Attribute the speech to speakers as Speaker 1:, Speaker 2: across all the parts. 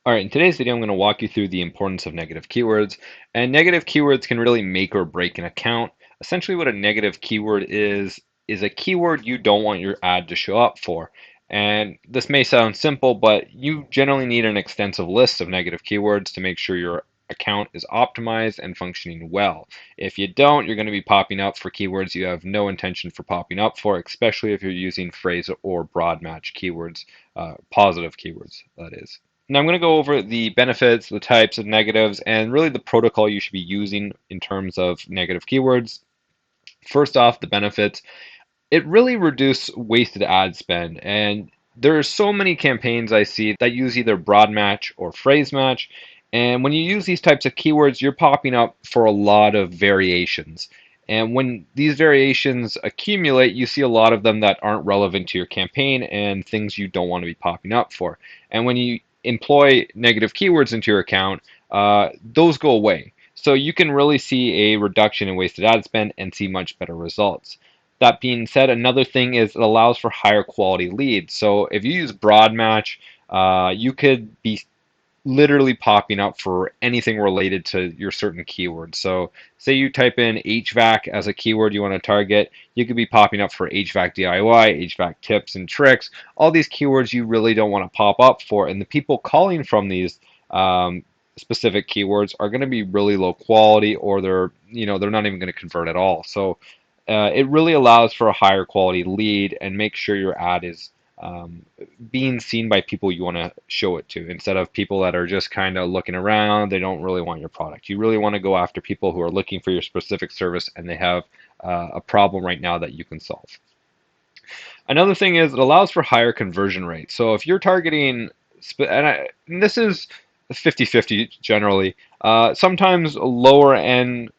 Speaker 1: All right, in today's video, I'm going to walk you through the importance of negative keywords. And negative keywords can really make or break an account. Essentially, what a negative keyword is a keyword you don't want your ad to show up for. And this may sound simple, but you generally need an extensive list of negative keywords to make sure your account is optimized and functioning well. If you don't, you're going to be popping up for keywords you have no intention for popping up for, especially if you're using phrase or broad match keywords, positive keywords, that is. Now I'm going to go over the benefits, the types of negatives, and really the protocol you should be using in terms of negative keywords. First off, the benefits. It really reduces wasted ad spend, and there are so many campaigns I see that use either broad match or phrase match, and when you use these types of keywords, you're popping up for a lot of variations. And when these variations accumulate, you see a lot of them that aren't relevant to your campaign and things you don't want to be popping up for. And when you employ negative keywords into your account, those go away. So you can really see a reduction in wasted ad spend and see much better results. That being said, another thing is it allows for higher quality leads. So if you use broad match, you could be literally popping up for anything related to your certain keyword. So say you type in HVAC as a keyword you want to target, you could be popping up for HVAC DIY, HVAC tips and tricks, all these keywords you really don't want to pop up for. And the people calling from these specific keywords are going to be really low quality, or they're not even going to convert at all. So it really allows for a higher quality lead and make sure your ad is um, being seen by people you want to show it to, instead of people that are just kind of looking around. They don't really want your product. You really want to go after people who are looking for your specific service and they have a problem right now that you can solve. Another thing is it allows for higher conversion rates. So if you're targeting, and this is 50-50 generally, sometimes lower end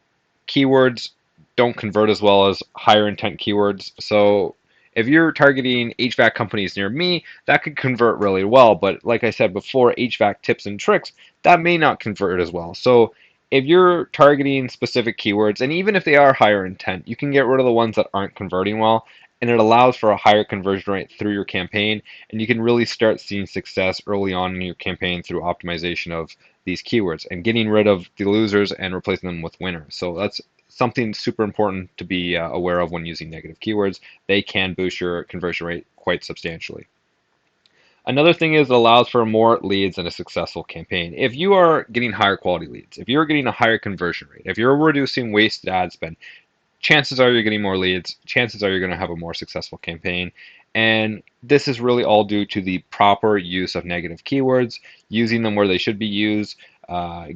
Speaker 1: keywords don't convert as well as higher intent keywords. So if you're targeting HVAC companies near me, that could convert really well. But like I said before, HVAC tips and tricks, that may not convert as well. So if you're targeting specific keywords, and even if they are higher intent, you can get rid of the ones that aren't converting well, and it allows for a higher conversion rate through your campaign, and you can really start seeing success early on in your campaign through optimization of these keywords and getting rid of the losers and replacing them with winners. So that's something super important to be aware of when using negative keywords. They can boost your conversion rate quite substantially. Another thing is it allows for more leads in a successful campaign. If you are getting higher quality leads, if you're getting a higher conversion rate, if you're reducing wasted ad spend, chances are you're getting more leads. Chances are you're going to have a more successful campaign. And this is really all due to the proper use of negative keywords, using them where they should be used,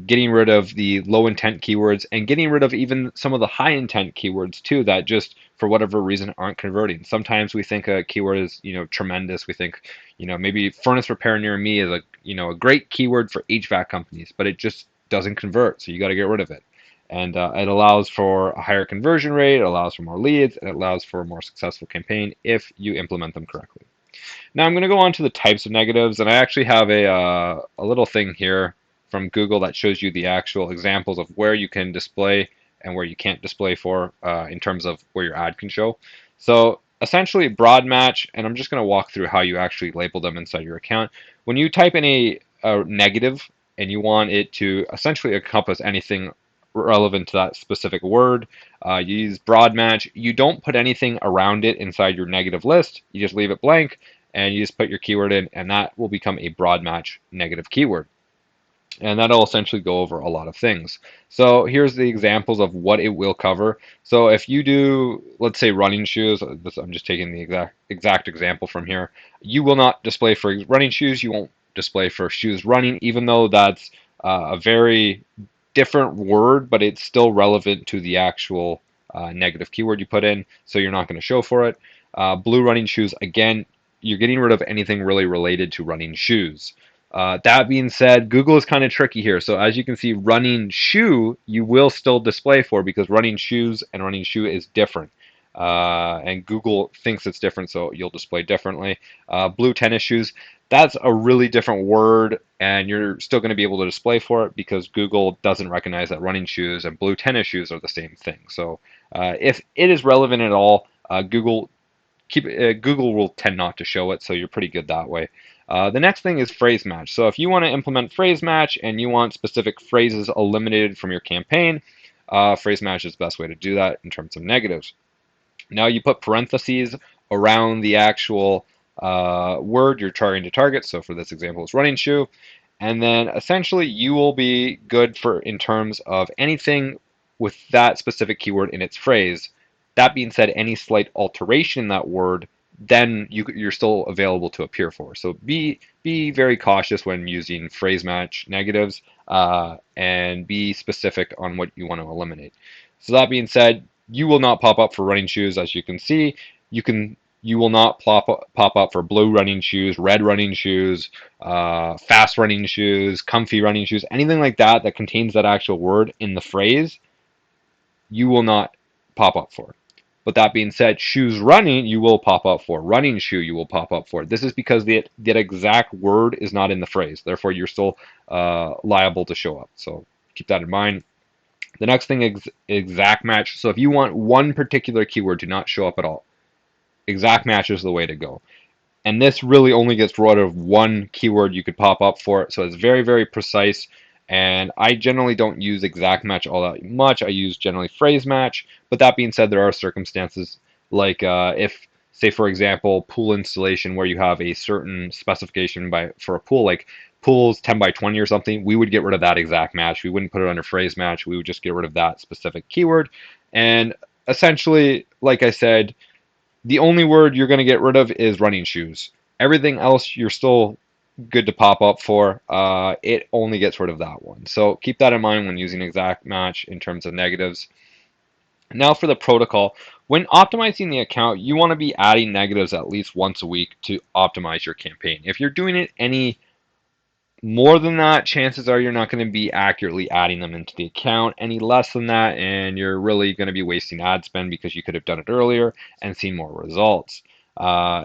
Speaker 1: getting rid of the low intent keywords, and getting rid of even some of the high intent keywords too that just for whatever reason aren't converting. Sometimes we think a keyword is tremendous. We think maybe furnace repair near me is a great keyword for HVAC companies, but it just doesn't convert. So you got to get rid of it. And it allows for a higher conversion rate, it allows for more leads, and it allows for a more successful campaign if you implement them correctly. Now I'm going to go on to the types of negatives, and I actually have a little thing here from Google that shows you the actual examples of where you can display and where you can't display for in terms of where your ad can show. So essentially broad match, and I'm just going to walk through how you actually label them inside your account. When you type in a negative and you want it to essentially encompass anything relevant to that specific word, you use broad match. You don't put anything around it inside your negative list. You just leave it blank and you just put your keyword in, and that will become a broad match negative keyword. And that'll essentially go over a lot of things. So here's the examples of what it will cover. So if you do, let's say running shoes, I'm just taking the exact example from here. You will not display for running shoes. You won't display for shoes running, even though that's a very different word, but it's still relevant to the actual negative keyword you put in. So you're not going to show for it. Blue running shoes, again, you're getting rid of anything really related to running shoes. That being said, Google is kind of tricky here. So as you can see, running shoe, you will still display for, because running shoes and running shoe is different. And Google thinks it's different, so you'll display differently. Blue tennis shoes, that's a really different word, and you're still going to be able to display for it because Google doesn't recognize that running shoes and blue tennis shoes are the same thing. So if it is relevant at all, Google will tend not to show it, so you're pretty good that way. The next thing is phrase match. So if you want to implement phrase match and you want specific phrases eliminated from your campaign, phrase match is the best way to do that in terms of negatives. Now you put parentheses around the actual word you're trying to target. So for this example, it's running shoe. And then essentially you will be good for in terms of anything with that specific keyword in its phrase. That being said, any slight alteration in that word, then you're still available to appear for. So be very cautious when using phrase match negatives and be specific on what you want to eliminate. So that being said, you will not pop up for running shoes, as you can see. You will not pop up for blue running shoes, red running shoes, fast running shoes, comfy running shoes, anything like that that contains that actual word in the phrase, you will not pop up for. But that being said, shoes running, you will pop up for. Running shoe, you will pop up for. This is because that exact word is not in the phrase. Therefore, you're still liable to show up. So keep that in mind. The next thing is exact match. So if you want one particular keyword to not show up at all, exact match is the way to go. And this really only gets rid of one keyword you could pop up for it. So it's very, very precise. And I generally don't use exact match all that much. I use generally phrase match. But that being said, there are circumstances like if, say, for example, pool installation where you have a certain specification for a pool, like pool's 10 by 20 or something, we would get rid of that exact match. We wouldn't put it under phrase match. We would just get rid of that specific keyword. And essentially, like I said, the only word you're going to get rid of is running shoes. Everything else you're still good to pop up for. It only gets rid of that one. So keep that in mind when using exact match in terms of negatives. Now for the protocol. When optimizing the account, you want to be adding negatives at least once a week to optimize your campaign. If you're doing it any more than that, chances are you're not going to be accurately adding them into the account. Any less than that, and you're really going to be wasting ad spend because you could have done it earlier and seen more results. Uh,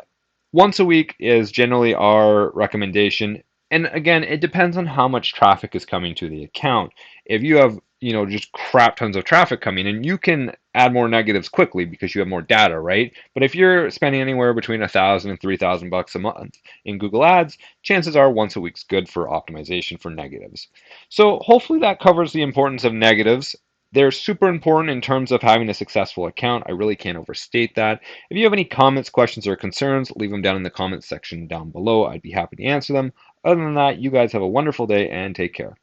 Speaker 1: Once a week is generally our recommendation. And again, it depends on how much traffic is coming to the account. If you have, just crap tons of traffic coming in, you can add more negatives quickly because you have more data, right? But if you're spending anywhere between $1,000 and $3,000 a month in Google Ads, chances are once a week's good for optimization for negatives. So hopefully that covers the importance of negatives. They're super important in terms of having a successful account. I really can't overstate that. If you have any comments, questions, or concerns, leave them down in the comments section down below. I'd be happy to answer them. Other than that, you guys have a wonderful day and take care.